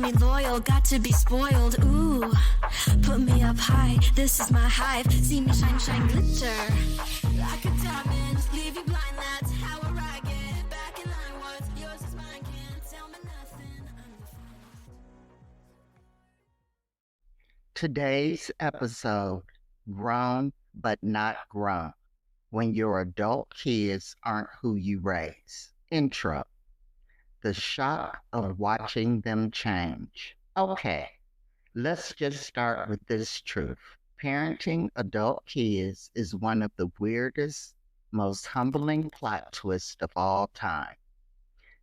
me loyal, got to be spoiled. Ooh, put me up high, this is my hive. See me shine, shine, glitter like a diamond. Leave you blind, that's how I get back in line. What's yours is mine, can't tell me nothing. Today's episode, Grown But Not Grown, when your adult kids aren't who you raise. Intro, the shock of watching them change. Okay, let's just start with this truth. Parenting adult kids is one of the weirdest, most humbling plot twists of all time.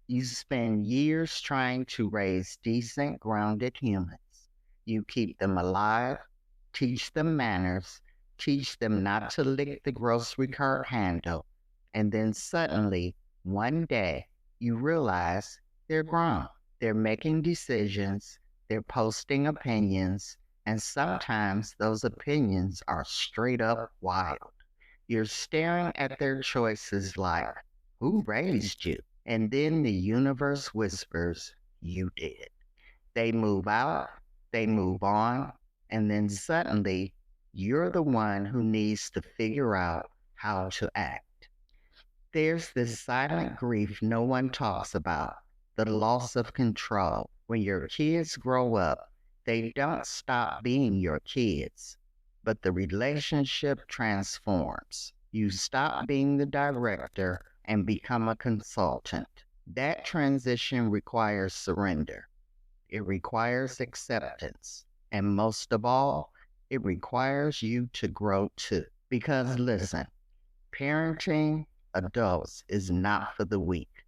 You spend years trying to raise decent, grounded humans. You keep them alive, teach them manners, teach them not to lick the grocery cart handle, and then suddenly, one day, you realize they're grown. They're making decisions, they're posting opinions, and sometimes those opinions are straight up wild. You're staring at their choices like, who raised you? And then the universe whispers, you did. They move out, they move on, and then suddenly you're the one who needs to figure out how to act. There's this silent grief no one talks about, the loss of control. When your kids grow up, they don't stop being your kids, but the relationship transforms. You stop being the director and become a consultant. That transition requires surrender. It requires acceptance. And most of all, it requires you to grow too. Because listen, parenting adults is not for the weak.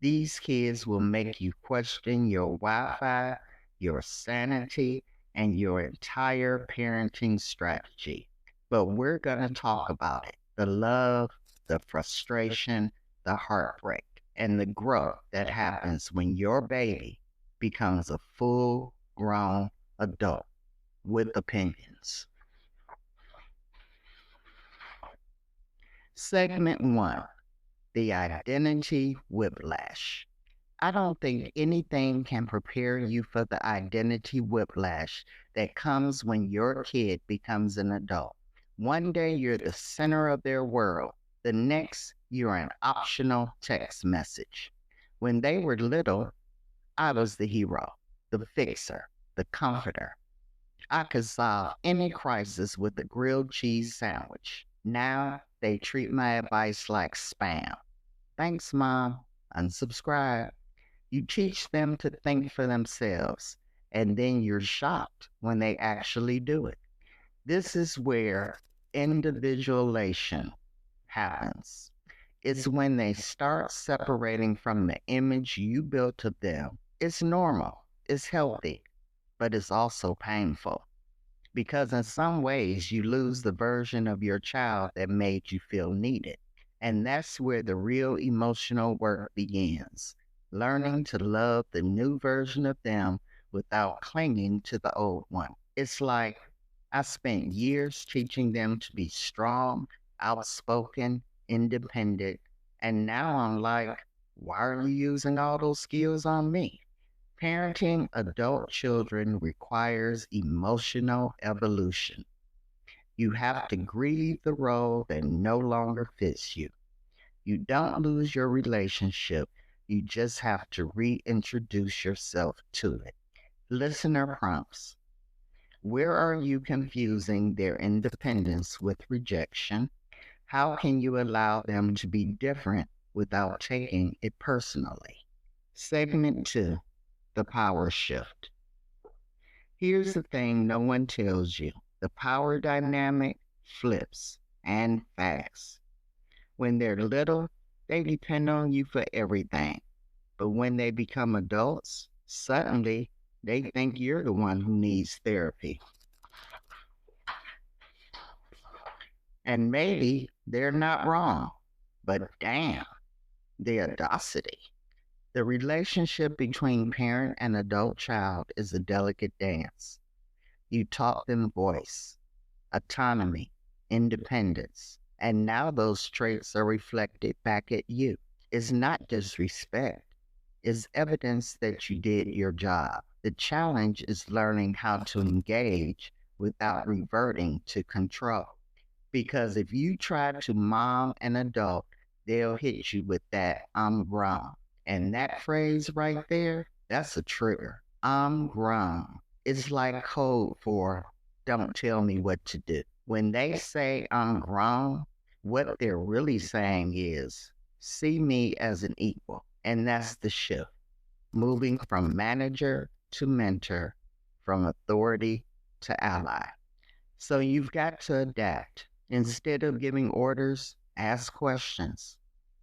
These kids will make you question your Wi-Fi, your sanity, and your entire parenting strategy. But we're going to talk about it. The love, the frustration, the heartbreak, and the growth that happens when your baby becomes a full grown adult with opinions. Segment 1, the identity whiplash. I don't think anything can prepare you for the identity whiplash that comes when your kid becomes an adult. One day you're the center of their world, the next you're an optional text message. When they were little, I was the hero, the fixer, the comforter. I could solve any crisis with a grilled cheese sandwich. Now they treat my advice like spam. Thanks, Mom. Unsubscribe. You teach them to think for themselves, and then you're shocked when they actually do it. This is where individualization happens. It's when they start separating from the image you built of them. It's normal, it's healthy, but it's also painful. Because in some ways, you lose the version of your child that made you feel needed. And that's where the real emotional work begins. Learning to love the new version of them without clinging to the old one. It's like I spent years teaching them to be strong, outspoken, independent, and now I'm like, why are you using all those skills on me? Parenting adult children requires emotional evolution. You have to grieve the role that no longer fits you. You don't lose your relationship, you just have to reintroduce yourself to it. Listener prompts. Where are you confusing their independence with rejection? How can you allow them to be different without taking it personally? Segment 2, the power shift. Here's the thing no one tells you. The power dynamic flips and facts. When they're little, they depend on you for everything. But when they become adults, suddenly they think you're the one who needs therapy. And maybe they're not wrong, but damn, the audacity. The relationship between parent and adult child is a delicate dance. You taught them voice, autonomy, independence, and now those traits are reflected back at you. It's not disrespect, is evidence that you did your job. The challenge is learning how to engage without reverting to control. Because if you try to mom an adult, they'll hit you with that I'm grown. And that phrase right there, that's a trigger. I'm grown. It's like code for don't tell me what to do. When they say I'm grown, what they're really saying is see me as an equal. And that's the shift, moving from manager to mentor, from authority to ally. So you've got to adapt. Instead of giving orders, ask questions.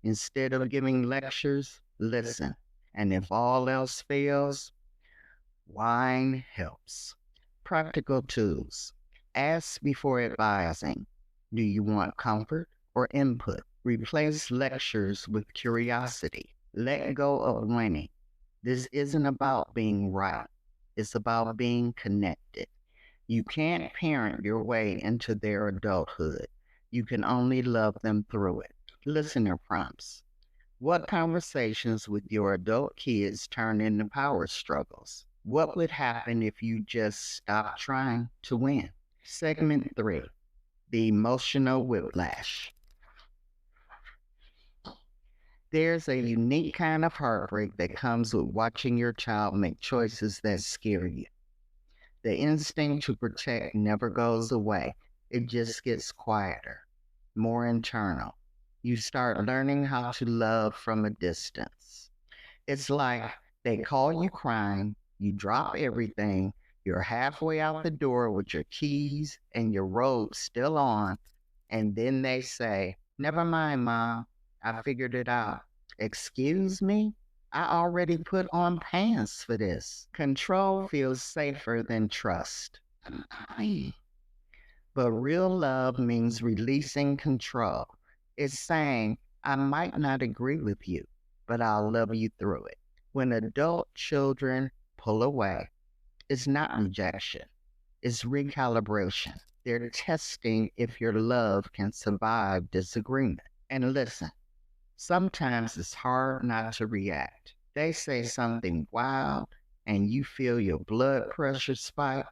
Instead of giving lectures, listen. And if all else fails, wine helps. Practical tools. Ask before advising. Do you want comfort or input? Replace lectures with curiosity. Let go of winning. This isn't about being right. It's about being connected. You can't parent your way into their adulthood. You can only love them through it. Listener prompts. What conversations with your adult kids turn into power struggles? What would happen if you just stopped trying to win? Segment 3, the emotional whiplash. There's a unique kind of heartbreak that comes with watching your child make choices that scare you. The instinct to protect never goes away. It just gets quieter, more internal. You start learning how to love from a distance. It's like they call you crying, you drop everything, you're halfway out the door with your keys and your robe still on, and then they say, never mind, Mom, I figured it out. Excuse me? I already put on pants for this. Control feels safer than trust. But real love means releasing control. It's saying, I might not agree with you, but I'll love you through it. When adult children pull away, it's not rejection, it's recalibration. They're testing if your love can survive disagreement. And listen, sometimes it's hard not to react. They say something wild and you feel your blood pressure spike,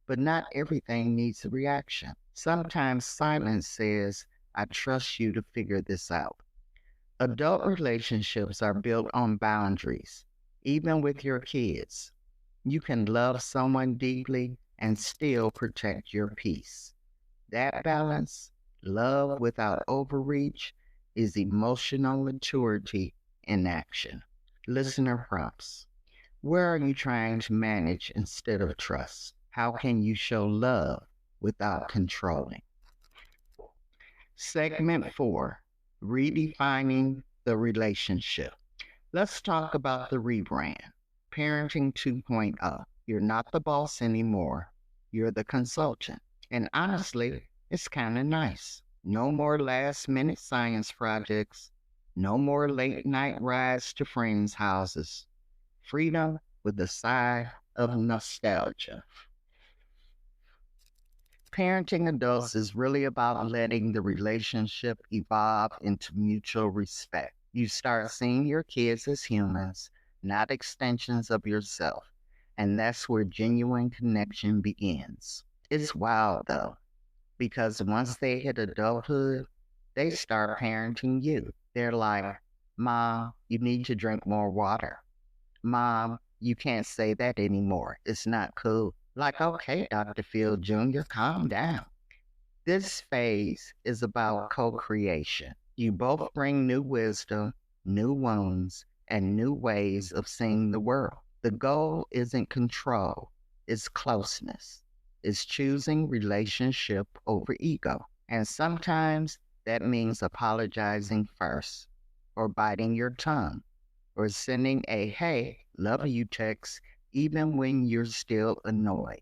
but not everything needs a reaction. Sometimes silence says, I trust you to figure this out. Adult relationships are built on boundaries, even with your kids. You can love someone deeply and still protect your peace. That balance, love without overreach, is emotional maturity in action. Listener prompts. Where are you trying to manage instead of trust? How can you show love without controlling? Segment 4, redefining the relationship. Let's talk about the rebrand. Parenting 2.0. You're not the boss anymore. You're the consultant. And honestly, it's kind of nice. No more last minute science projects. No more late night rides to friends' houses. Freedom with a sigh of nostalgia. Parenting adults is really about letting the relationship evolve into mutual respect. You start seeing your kids as humans, not extensions of yourself. And that's where genuine connection begins. It's wild though, because once they hit adulthood, they start parenting you. They're like, Mom, you need to drink more water. Mom, you can't say that anymore. It's not cool. Like, okay, Dr. Phil Jr., calm down. This phase is about co creation. You both bring new wisdom, new wounds, and new ways of seeing the world. The goal isn't control, it's closeness. It's choosing relationship over ego. And sometimes that means apologizing first, or biting your tongue, or sending a hey, love you text, even when you're still annoyed.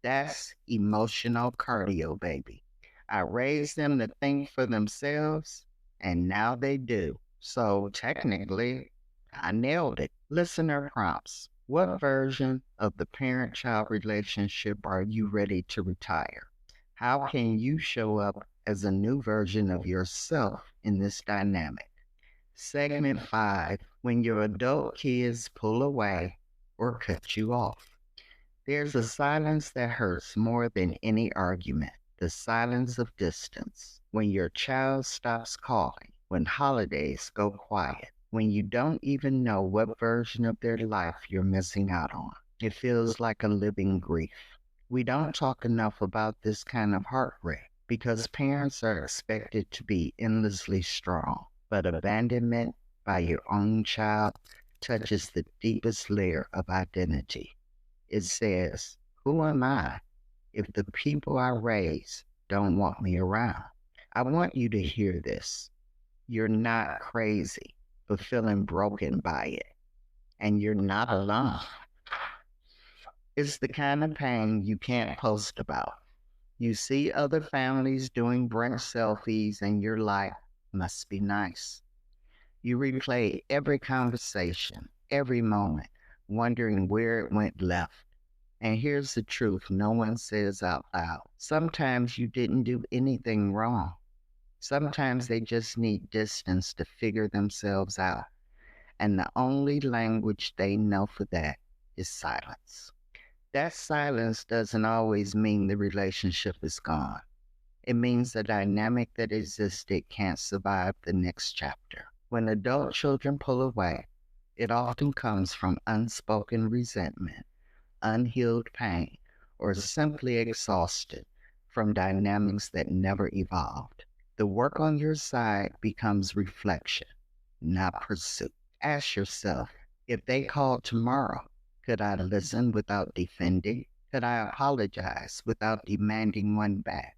That's emotional cardio, baby. I raised them to think for themselves, and now they do. So technically, I nailed it. Listener prompts. What version of the parent child relationship are you ready to retire? How can you show up as a new version of yourself in this dynamic? Segment 5: when your adult kids pull away or cut you off. There's a silence that hurts more than any argument, the silence of distance. When your child stops calling, when holidays go quiet, when you don't even know what version of their life you're missing out on. It feels like a living grief. We don't talk enough about this kind of heartbreak because parents are expected to be endlessly strong. But abandonment by your own child touches the deepest layer of identity. It says, who am I if the people I raise don't want me around? I want you to hear this. You're not crazy for feeling broken by it, and you're not alone. It's the kind of pain you can't post about. You see other families doing brunch selfies, and you're like, must be nice. You replay every conversation, every moment, wondering where it went left. And here's the truth no one says out loud. Sometimes you didn't do anything wrong. Sometimes they just need distance to figure themselves out. And the only language they know for that is silence. That silence doesn't always mean the relationship is gone. It means the dynamic that existed can't survive the next chapter. When adult children pull away, it often comes from unspoken resentment, unhealed pain, or simply exhausted from dynamics that never evolved. The work on your side becomes reflection, not pursuit. Ask yourself, if they called tomorrow, could I listen without defending? Could I apologize without demanding one back?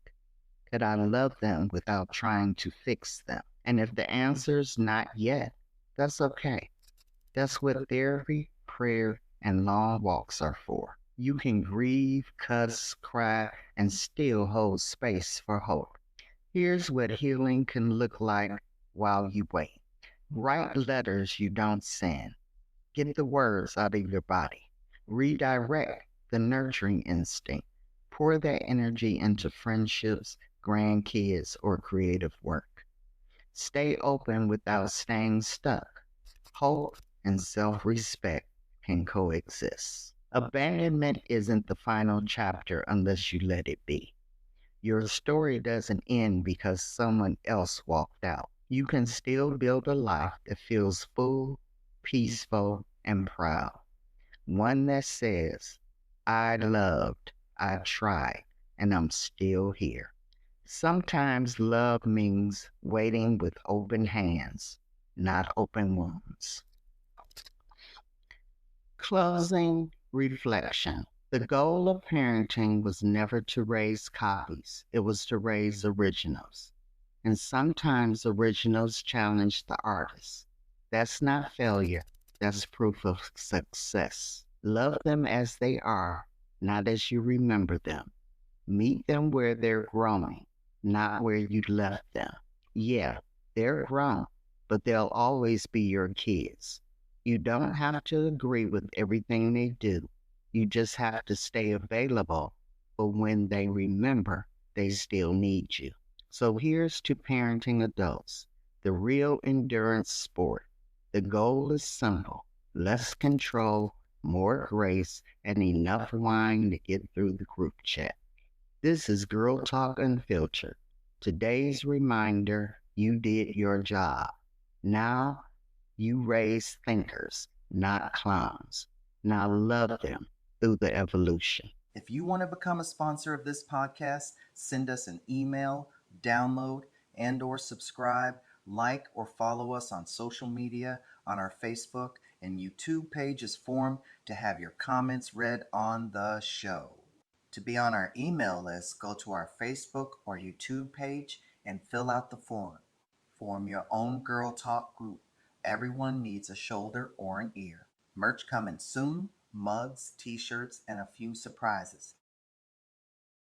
Could I love them without trying to fix them? And if the answer's not yet, that's okay. That's what therapy, prayer, and long walks are for. You can grieve, cuss, cry, and still hold space for hope. Here's what healing can look like while you wait. Write letters you don't send. Get the words out of your body. Redirect the nurturing instinct. Pour that energy into friendships, grandkids, or creative work. Stay open without staying stuck. Hope and self respect can coexist. Abandonment isn't the final chapter unless you let it be. Your story doesn't end because someone else walked out. You can still build a life that feels full, peaceful, and proud. One that says, I loved, I tried, and I'm still here. Sometimes love means waiting with open hands, not open wounds. Closing reflection. The goal of parenting was never to raise copies, it was to raise originals. And sometimes originals challenge the artist. That's not failure, that's proof of success. Love them as they are, not as you remember them. Meet them where they're growing, not where you left them. Yeah, they're grown, but they'll always be your kids. You don't have to agree with everything they do. You just have to stay available for when they remember they still need you. So here's to parenting adults, the real endurance sport. The goal is simple: less control, more grace, and enough wine to get through the group chat. This is Girl Talk Unfiltered. Today's reminder: you did your job. Now you raise thinkers, not clowns. Now love them through the evolution. If you want to become a sponsor of this podcast, send us an email, download, and or subscribe, like or follow us on social media, on our Facebook and YouTube pages form to have your comments read on the show. To be on our email list, go to our Facebook or YouTube page and fill out the form. Form your own Girl Talk group. Everyone needs a shoulder or an ear. Merch coming soon, mugs, t-shirts, and a few surprises.